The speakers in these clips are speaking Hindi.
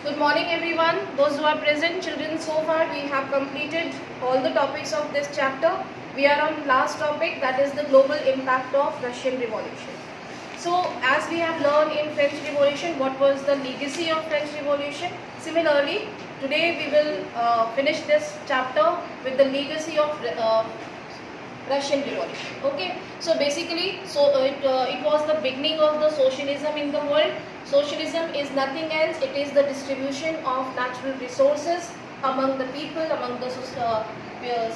Good morning everyone. Those who are present, children, so far we have completed all the topics of this chapter. We are on last topic, that is the global impact of Russian Revolution. So as we have learned in French Revolution, what was the legacy of French Revolution? Similarly, today we will finish this chapter with the legacy of Russian Revolution. Okay, so basically, it was the beginning of the socialism in the world. Socialism is nothing else; it is the distribution of natural resources among the people, among the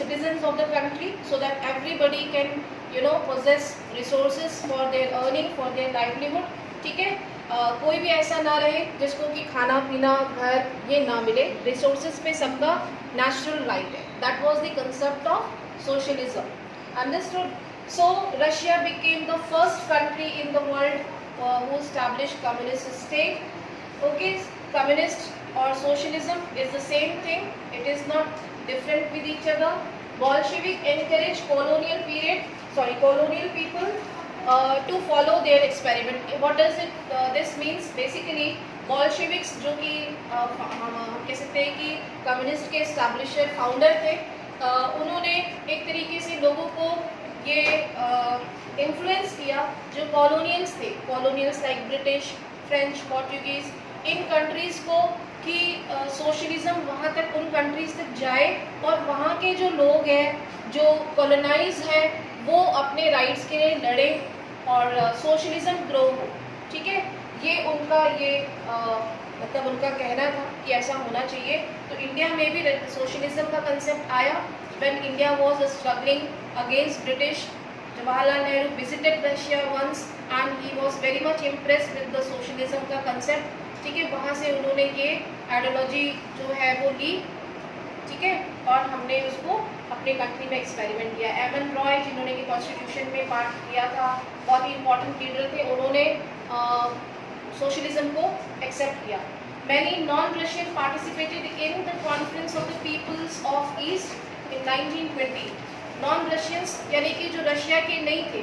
citizens of the country, so that everybody can, possess resources for their earning, for their livelihood. ठीक है, कोई भी ऐसा ना रहे जिसको कि खाना पीना घर ये ना मिले. रिसोर्सेज पे सबका नेचुरल राइट है. That was the concept of socialism. Understood? So Russia became the first country in the world who established communist state. Okay, communist or socialism is the same thing. It is not different with each other. Bolshevik encouraged colonial people to follow their experiment. What does this means? Basically, Bolsheviks जो कि हम कह सकते हैं कि कम्युनिस्ट के एस्टैब्लिशर फाउंडर थे, उन्होंने एक तरीके से लोगों को ये इन्फ्लुएंस किया जो कॉलोनियल्स थे, कॉलोनियल्स लाइक ब्रिटिश, फ्रेंच, पोर्टुगीज, इन कंट्रीज़ को कि सोशलिज्म वहाँ तक उन कंट्रीज़ तक जाए और वहाँ के जो लोग हैं जो कॉलोनाइज हैं वो अपने राइट्स के लिए लड़े और सोशलिज्म ग्रो हो. ठीक है, ये उनका मतलब उनका कहना था कि ऐसा होना चाहिए. तो इंडिया में भी सोशलिज्म का कंसेप्ट आया when India was struggling against British. Jawaharlal Nehru visited Russia once and he was very much impressed with the socialism का concept. ठीक है, वहाँ से उन्होंने ये आइडियोलॉजी जो है वो ली. ठीक है, और हमने उसको अपने कंट्री में एक्सपेरिमेंट किया. एमएन रॉय जिन्होंने कि कॉन्स्टिट्यूशन में पार्ट किया था, बहुत ही इंपॉर्टेंट लीडर थे, उन्होंने सोशलिज्म को एक्सेप्ट किया. Many non-Russian participated in the Conference of the Peoples of East in 1920. Non-Russians यानी कि जो रशिया के नहीं थे,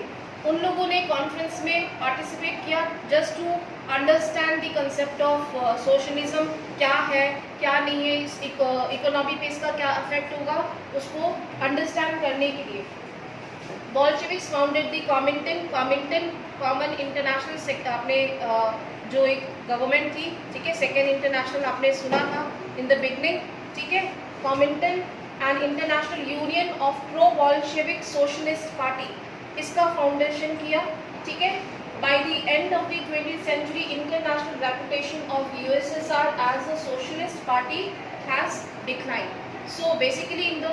उन लोगों ने कॉन्फ्रेंस में पार्टिसिपेट किया just to understand the concept of socialism क्या है क्या नहीं है, इस इकोनॉमी पे इसका क्या इफेक्ट होगा, उसको अंडरस्टैंड करने के लिए. Bolsheviks founded the Comintern common international sector. आपने जो एक गवर्नमेंट थी, ठीक है, सेकेंड इंटरनेशनल आपने सुना था इन द बिगनिंग. ठीक है, Comintern and international union of pro Bolshevik socialist party, इसका फाउंडेशन किया. ठीक है, by the end of the 20th century, international reputation of USSR as a socialist party has declined. So basically in the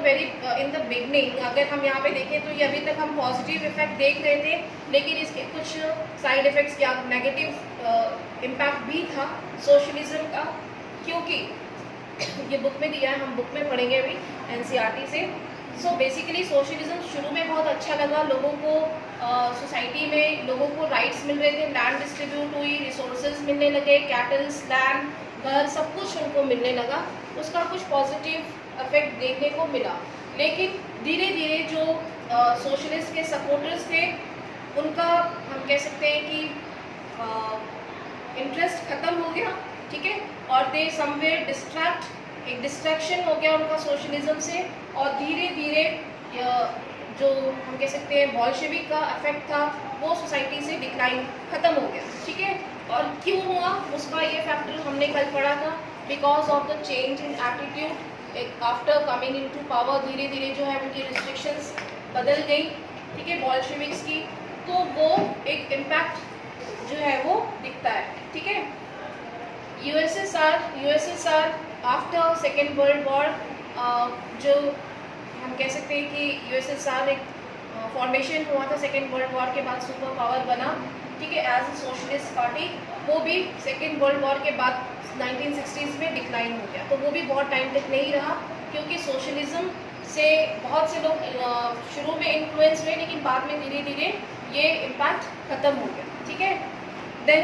beginning, अगर हम यहाँ पे देखें तो ये अभी तक हम पॉजिटिव इफेक्ट देख रहे थे, लेकिन इसके कुछ साइड इफेक्ट्स या नेगेटिव इम्पैक्ट भी था सोशलिज्म का, क्योंकि ये बुक में दिया है, हम बुक में पढ़ेंगे अभी एनसीईआरटी से. सो बेसिकली सोशलिज्म शुरू में बहुत अच्छा लगा लोगों को. सोसाइटी में लोगों को राइट्स मिल रहे थे, लैंड डिस्ट्रीब्यूट हुई, रिसोर्सेज मिलने लगे, कैटल्स, लैंड, घर, सब कुछ उनको मिलने लगा. उसका कुछ पॉजिटिव इफेक्ट देखने को मिला. लेकिन धीरे धीरे जो सोशलिस्ट के सपोर्टर्स थे उनका हम कह सकते हैं कि इंटरेस्ट ख़त्म हो गया. ठीक है, और दे समवेयर एक डिस्ट्रैक्शन हो गया उनका सोशलिज्म से, और धीरे धीरे जो हम कह सकते हैं बॉल्शेविक का इफेक्ट था वो सोसाइटी से डिक्लाइन ख़त्म हो गया. ठीक है, और क्यों हुआ उसका ये फैक्टर हमने कल पढ़ा था. Because of the change in attitude after coming into power, धीरे धीरे जो है उनकी रिस्ट्रिक्शंस बदल गई. ठीक है, बॉल्शेविक्स की, तो वो एक इम्पैक्ट जो है वो दिखता है. ठीक है, USSR after second world war, जो हम कह सकते हैं कि यूएसएसआर एक फॉर्मेशन हुआ था सेकेंड वर्ल्ड वॉर के बाद, सुपर पावर बना. ठीक है, एज ए सोशलिस्ट पार्टी, वो भी सेकेंड वर्ल्ड वॉर के बाद 1960s में डिक्लाइन हो गया. तो वो भी बहुत टाइम तक नहीं रहा, क्योंकि सोशलिज्म से बहुत से लोग शुरू में इन्फ्लुएंस हुए, लेकिन बाद में धीरे धीरे ये इम्पैक्ट ख़त्म हो गया. ठीक है, देन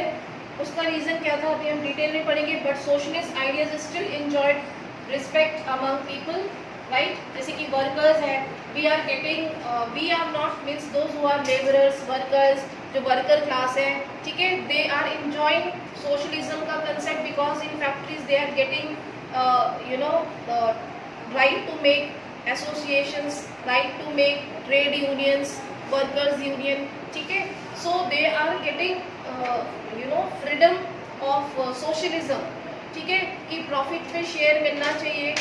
उसका रीज़न क्या था अभी हम डिटेल में पढ़ेंगे. But socialist ideas still enjoyed respect among people, right. जैसे कि वर्कर्स हैं, we are not means those who are labourers, workers, जो वर्कर क्लास है, ठीक है, दे आर enjoying socialism का concept because in factories they are getting right to make associations, right to make trade unions, workers union, ठीक है. So they are getting freedom of socialism, ठीक है, कि प्रॉफिट पे शेयर मिलना चाहिए,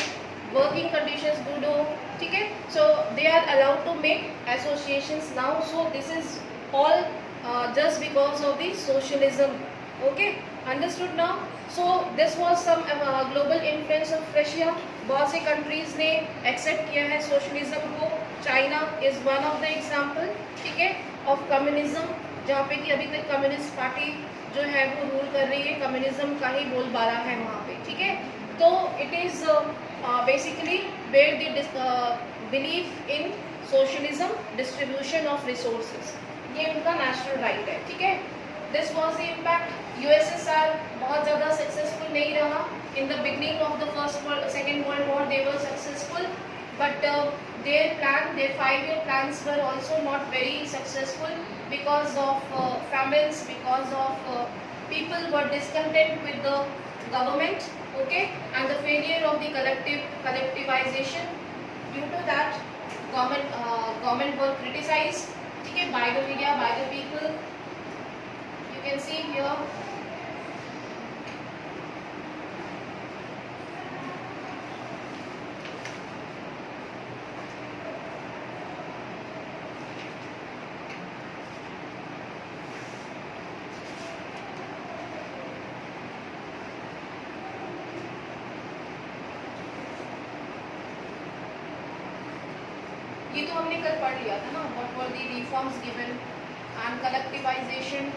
वर्किंग कंडीशंस गुड हो, ठीक है. So they are allowed to make associations now. So this is all just because of the socialism. Okay, understood now? So this was some global influence of Russia. बहुत से countries ने accept किया है socialism को. China is one of the example, ठीक है, of communism, जहाँ पे कि अभी तक कम्युनिस्ट पार्टी जो है वो रूल कर रही है, कम्युनिज्म का ही बोलबाला है वहाँ पे, ठीक है. तो it is basically where they believe in socialism, distribution of resources, ये उनका नेशनल राइट है, ठीक है. This was the impact. USSR बहुत ज़्यादा सक्सेसफुल नहीं रहा. In the beginning of the second world war they were successful, but their 5-year plans were also not very successful because of famines, because of people were discontent with the government, okay, and the failure of the collectivization. Due to that, government were criticized, okay, by the media, by the people. You can see here. ये तो हमने कल पढ़ लिया था ना, what were the reforms given and collectivisation.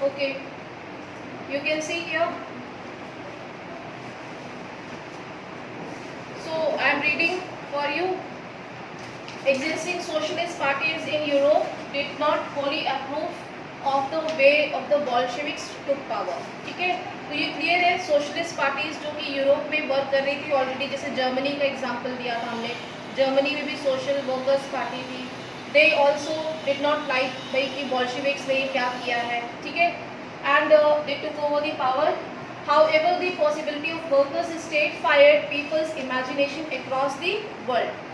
Okay, you can see here. So I am reading for you. Existing socialist parties in Europe did not wholly approve of the way of the Bolsheviks took power. ठीक है, तो ये क्लियर है. सोशलिस्ट पार्टीज जो कि यूरोप में वर्क कर रही थी ऑलरेडी, जैसे जर्मनी का एग्जांपल दिया था हमने, जर्मनी में भी सोशल वर्कर्स पार्टी थी. They also did not like भाई कि बॉल्शेविक्स ने क्या किया है, ठीक है, and they took over the power. However, the possibility of workers' state fired people's imagination across the world.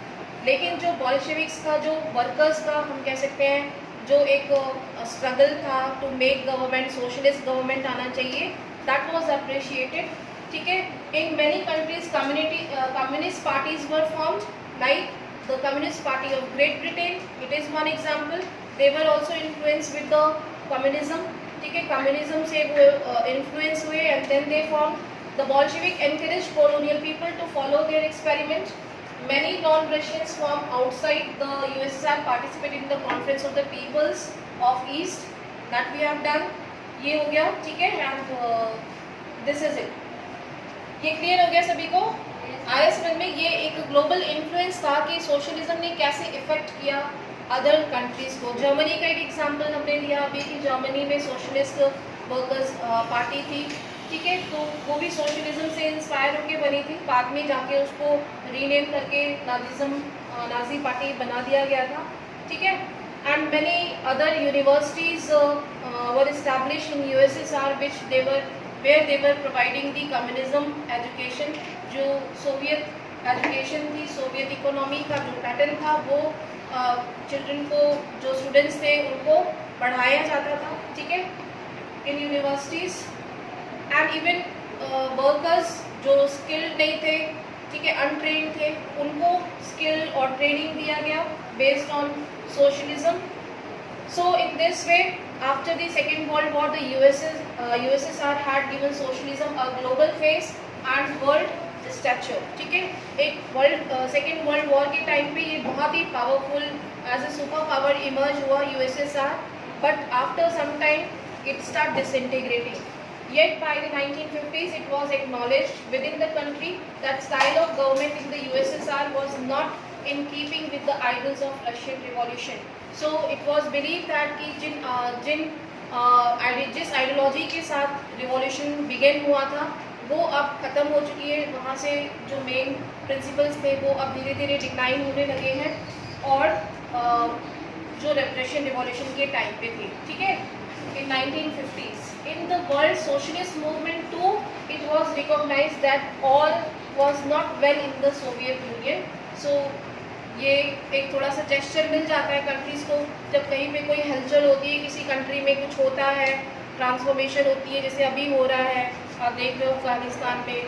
लेकिन जो बॉल्शेविक्स का, जो वर्कर्स का हम कह सकते हैं, जो एक स्ट्रगल था to make government, socialist government आना चाहिए, दैट वाज अप्रिशिएटेड, ठीक है. In many countries communist parties were formed, like the communist party of Great Britain, it is one example. They were also influence with the communism, ठीक है, कम्युनिज्म से वो इन्फ्लुएंस हुए and then they form. The Bolshevik encourage colonial people to follow their experiment. Many non-Russians from outside the USSR participated in the Conference of the Peoples of East that we have done. ये हो गया, ठीक है, and this is it. ये क्लियर हो गया सभी को? आया समझ में? ये एक ग्लोबल इन्फ्लुएंस था कि सोशलिज्म ने कैसे इफेक्ट किया अदर कंट्रीज को. जर्मनी का एक एग्जांपल हमने लिया अभी कि जर्मनी में सोशलिस्ट वर्कर्स पार्टी थी, ठीक है, तो वो भी सोशलिज्म से इंस्पायर होकर बनी थी. बाद में जाके उसको रीनेम करके नाजी पार्टी बना दिया गया था, ठीक है. And many other universities were establish in USSR which they were providing the communism education. जो सोवियत एजुकेशन थी, सोवियत इकोनॉमी का जो पैटर्न था, वो चिल्ड्रन को, जो स्टूडेंट्स थे, उनको पढ़ाया जाता था, ठीक है, इन यूनिवर्सिटीज़. एंड इवन वर्कर्स जो स्किल्ड नहीं थे, ठीक है, अनट्रेन्ड थे, उनको स्किल और ट्रेनिंग दिया गया based on socialism. So in this way, after the second world war, the USSR had given socialism a global face and world stature, ठीक है. एक सेकेंड वर्ल्ड वॉर के टाइम पे ये बहुत ही powerful as a super power emerge हुआ USSR, but after some time it start disintegrating. Yet by the 1950s, it was acknowledged within the country that style of government in the USSR was not in keeping with the ideals of Russian Revolution. So it was believed that कि जिन जिस आइडियोलॉजी के साथ रिवॉल्यूशन बिगेन हुआ था वो अब ख़त्म हो चुकी है। वहाँ से जो मेन प्रिंसिपल्स थे वो अब धीरे धीरे डिक्लाइन होने लगे हैं और जो रशियन रिवॉल्यूशन के टाइम पे थे, ठीक है, in 1950s. In the world socialist movement too, it was recognized that all was not well in the Soviet Union. So ये एक थोड़ा सा जेस्चर मिल जाता है कंट्रीज़ को जब कहीं पे कोई हलचल होती है, किसी कंट्री में कुछ होता है, ट्रांसफॉर्मेशन होती है, जैसे अभी हो रहा है, आप देख रहे हो अफगानिस्तान में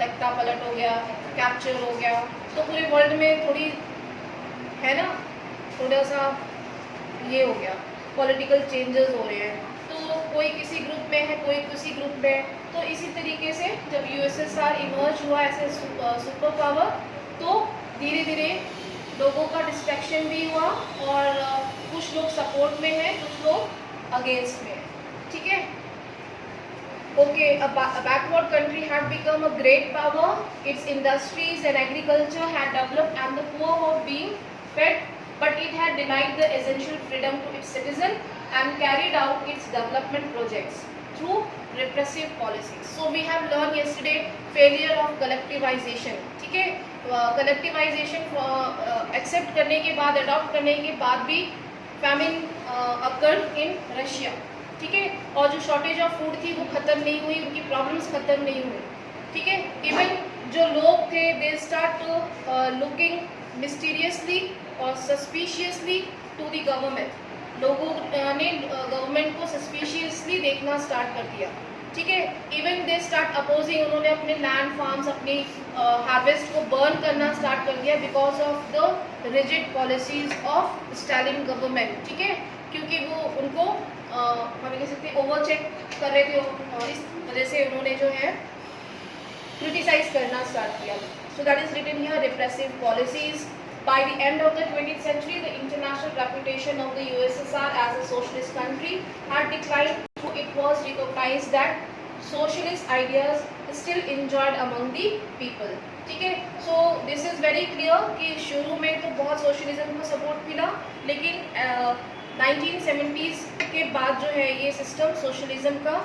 तख्ता पलट हो गया, कैप्चर हो गया, तो पूरे वर्ल्ड में थोड़ी है ना, थोड़ा सा ये हो गया, पॉलिटिकल चेंजेस हो रहे हैं, तो कोई किसी ग्रुप में है, कोई किसी ग्रुप में है। तो इसी तरीके से जब यूएसएसआर इमर्ज हुआ एज ए सुपर पावर, तो धीरे धीरे लोगों का डिस्ट्रैक्शन भी हुआ और कुछ लोग सपोर्ट में हैं, कुछ लोग अगेंस्ट में हैं, ठीक है। Okay, a backward country had become a great power. Its industries and agriculture had developed, and the poor were being fed. But it had denied the essential freedom to its citizens and carried out its development projects through repressive policies. So we have learned yesterday failure of collectivization. ठीक है, collectivization accept करने के बाद, adopt करने के बाद भी famine occurred in Russia. ठीक है, और जो शॉर्टेज ऑफ फूड थी वो ख़त्म नहीं हुई, उनकी प्रॉब्लम्स ख़त्म नहीं हुई, ठीक है। इवन जो लोग थे दे स्टार्ट लुकिंग मिस्टीरियसली और सस्पिशियसली टू द गवर्नमेंट। लोगों ने गवर्नमेंट को सस्पिशियसली देखना स्टार्ट कर दिया, ठीक है। इवन दे स्टार्ट अपोजिंग, उन्होंने अपने लैंड फार्म्स, अपनी हार्वेस्ट को बर्न करना स्टार्ट कर दिया because of the rigid policies of Stalin government, ठीक है, क्योंकि वो उनको हमें कह सकते हैं ओवर चेक कर रहे थे और इस वजह से उन्होंने जो है क्रिटिसाइज करना स्टार्ट किया। So that is written here, repressive policies. By the end of the 20th century, the international reputation of the USSR as a socialist country had declined. It was recognized that socialist ideas still enjoyed among the people. ठीक है, so this is very clear कि शुरू में तो बहुत सोशलिज्म को सपोर्ट मिला, लेकिन 1970s के बाद जो है ये सिस्टम सोशलिज्म का,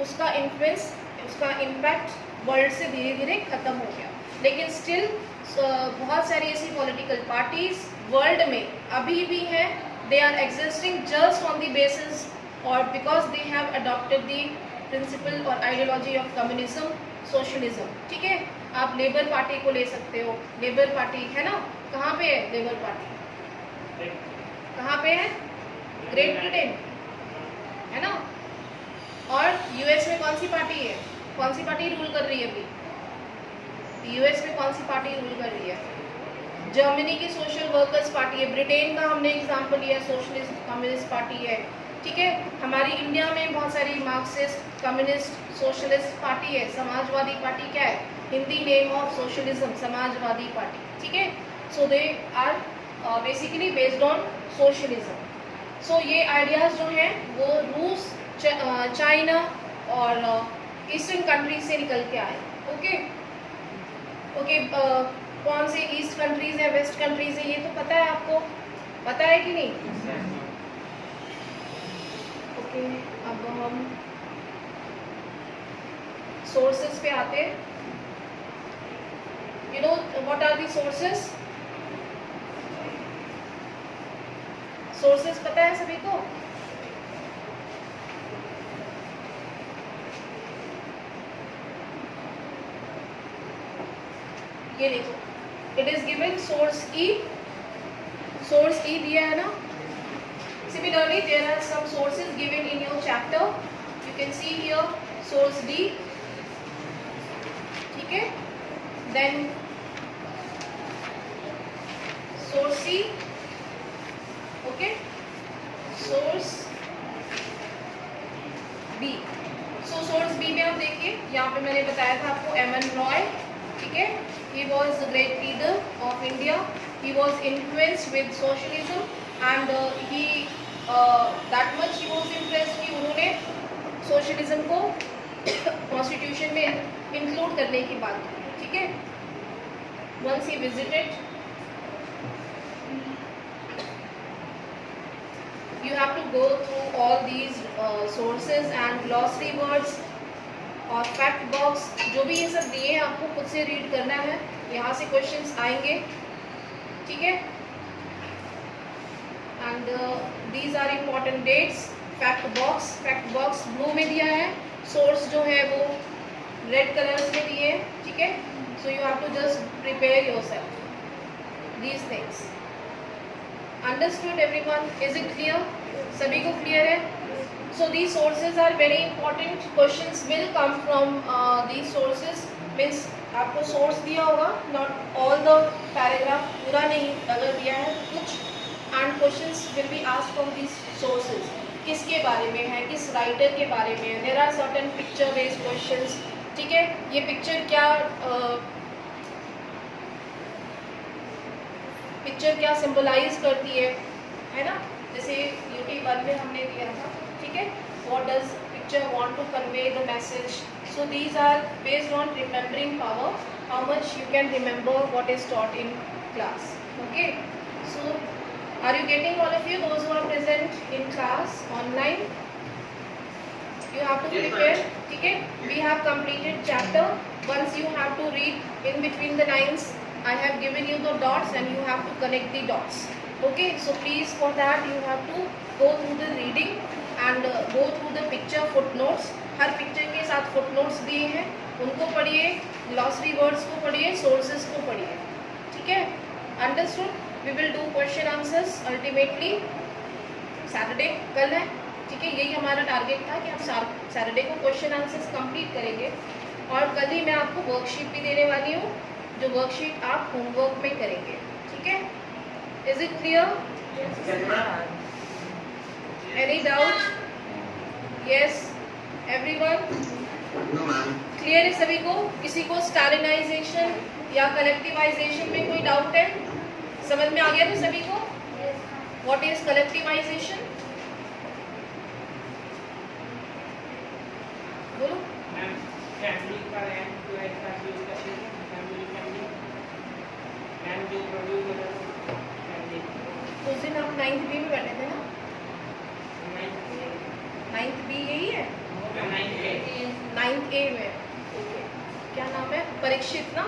उसका इन्फ्लुएंस, उसका इम्पैक्ट वर्ल्ड से धीरे धीरे ख़त्म हो गया। लेकिन स्टिल बहुत सारी ऐसी पॉलिटिकल पार्टीज वर्ल्ड में अभी भी हैं, they are existing just on the basis और because they have adopted the principle और आइडियोलॉजी ऑफ कम्युनिज्म, सोशलिज्म, ठीक है। आप लेबर पार्टी को ले सकते हो, लेबर पार्टी है ना, कहाँ पे है लेबर पार्टी, कहाँ पे है, ग्रेट ब्रिटेन है ना। और यूएस में कौन सी पार्टी है, कौन सी पार्टी रूल कर रही है अभी, यूएस में कौन सी पार्टी रूल कर रही है, जर्मनी की सोशल वर्कर्स पार्टी है, ब्रिटेन का हमने एग्जांपल लिया सोशलिस्ट कम्युनिस्ट पार्टी है, ठीक है। हमारी इंडिया में बहुत सारी मार्क्सिस्ट, कम्युनिस्ट, सोशलिस्ट पार्टी है। समाजवादी पार्टी क्या है, हिंदी नेम ऑफ सोशलिज्म, समाजवादी पार्टी, ठीक है। So they are basically based on socialism. So ये आइडियाज़ जो हैं वो रूस, चाइना और ईस्टर्न कंट्रीज से निकल के आए, ओके ओके। कौन से ईस्ट कंट्रीज़ हैं, वेस्ट कंट्रीज़ हैं, ये तो पता है आपको, पता है कि नहीं, ओके। अब हम सोर्सेस पे आते हैं। You know what are the sources, sources पता है सभी को, ये देखो, it is given source E, source E दिया है ना। Similarly there are some sources given in your chapter, you can see here source D, ठीक है, then source C, okay, source B. So source B में आप देखिए, यहाँ पे मैंने बताया था आपको एम.एन. रॉय, ठीक है, he was the great leader of India, he was influenced with socialism and he that much he was impressed कि उन्होंने सोशलिज्म को कॉन्स्टिट्यूशन में इंक्लूड करने की बात की, ठीक है। once he visited You have to go through all these sources and glossary words और फैक्ट बॉक्स, जो भी ये सब दिए हैं आपको खुद से रीड करना है. यहाँ से क्वेश्चंस आएंगे, ठीक है. And these are important dates. Fact box blue में दिया है, सोर्स जो है वो रेड कलर्स में दिए हैं, ठीक है. So you have to just prepare yourself these things. Understood everyone? Is it clear? सभी को क्लियर है? So these sources are very important. Questions will come from these sources. Means आपको source दिया होगा, not all the paragraph पूरा नहीं अगर दिया है कुछ, and questions will be asked from these sources. किसके बारे में है, किस writer के बारे में है. There are certain picture based questions. ठीक है, ये picture क्या symbolize करती है ना. जैसे यूटी 1 में हमने दिया था, ठीक है. What does picture want to convey the message? So these are based on remembering power, how much you can remember what is taught in class. Okay, so are you getting, all of you, those who are present in class online? You have to prepare, ठीक है. We have completed chapter. Once you have to read in between the lines. I have given you the dots and you have to connect the dots. Okay, so please for that you have to go through the reading and go through the picture footnotes. Her picture के साथ footnotes दिए हैं, उनको पढ़िए. glossary words को पढ़िए, sources को पढ़िए, ठीक है. Understood? We will do question answers ultimately Saturday, कल है, ठीक है. यही हमारा टारगेट था कि हम Saturday को question answers complete करेंगे. और कल ही मैं आपको वर्कशीट भी देने वाली हूँ, जो वर्कशीट आप होमवर्क में करेंगे, ठीक है. Is it clear? Yes, ma'am. Any doubt? Yes, everyone? No, ma'am. Clear है सभी को? किसी को स्टालिनाइजेशन या कलेक्टिवाइजेशन में कोई डाउट है? समझ में आ गया ना सभी को? What is collectivization? बोलो. मैम, फैमिली का रैंक जो है इसका यूज करते हैं. फैमिली मैम जो प्रोड्यूस होता है फैमिली. उस दिन हम 9th B में बैठे थे ना. 9th B यही है, 9th A में. ओके, क्या नाम है? परीक्षित ना.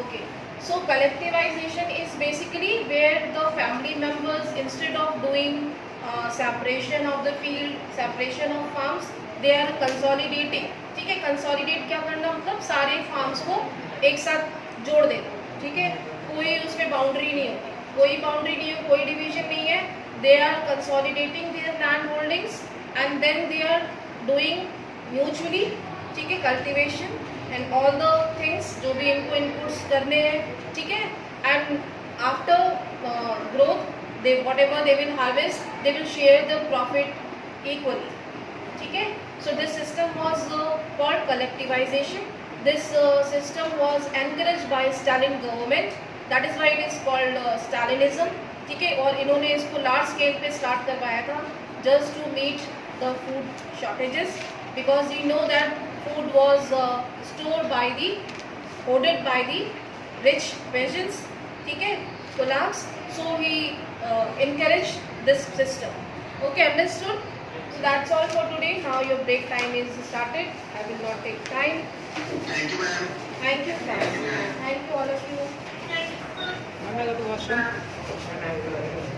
Okay, so collectivization is basically where the family members, instead of doing separation of the field, separation of farms, they are consolidating. ठीक है, कंसोलिडेट क्या करना, मतलब सारे फार्म्स को एक साथ जोड़ देना, ठीक है. कोई उसमें बाउंड्री नहीं होती, कोई बाउंड्री नहीं है, कोई डिवीजन नहीं है. They are consolidating their land holdings and then they are doing mutually, ठीक है, cultivation and all the things जो भी इनको इनपुट्स करने हैं, ठीक है. And after growth they whatever they will harvest, they will share the profit equally, ठीक है. So this system was called collectivization. This system was encouraged by Stalin government. That is why it is called Stalinism, ठीक है. और इन्होंने इसको लार्ज स्केल पे स्टार्ट करवाया था just to meet the food shortages, because you know that food was hoarded by the rich peasants, ठीक है, collapsed. So he encouraged this system. Okay, understood? So that's all for today. Now your break time is started. I will not take time. Thank you, ma'am. Thank you, friends. Thank you all of you. I'm going to go to washroom.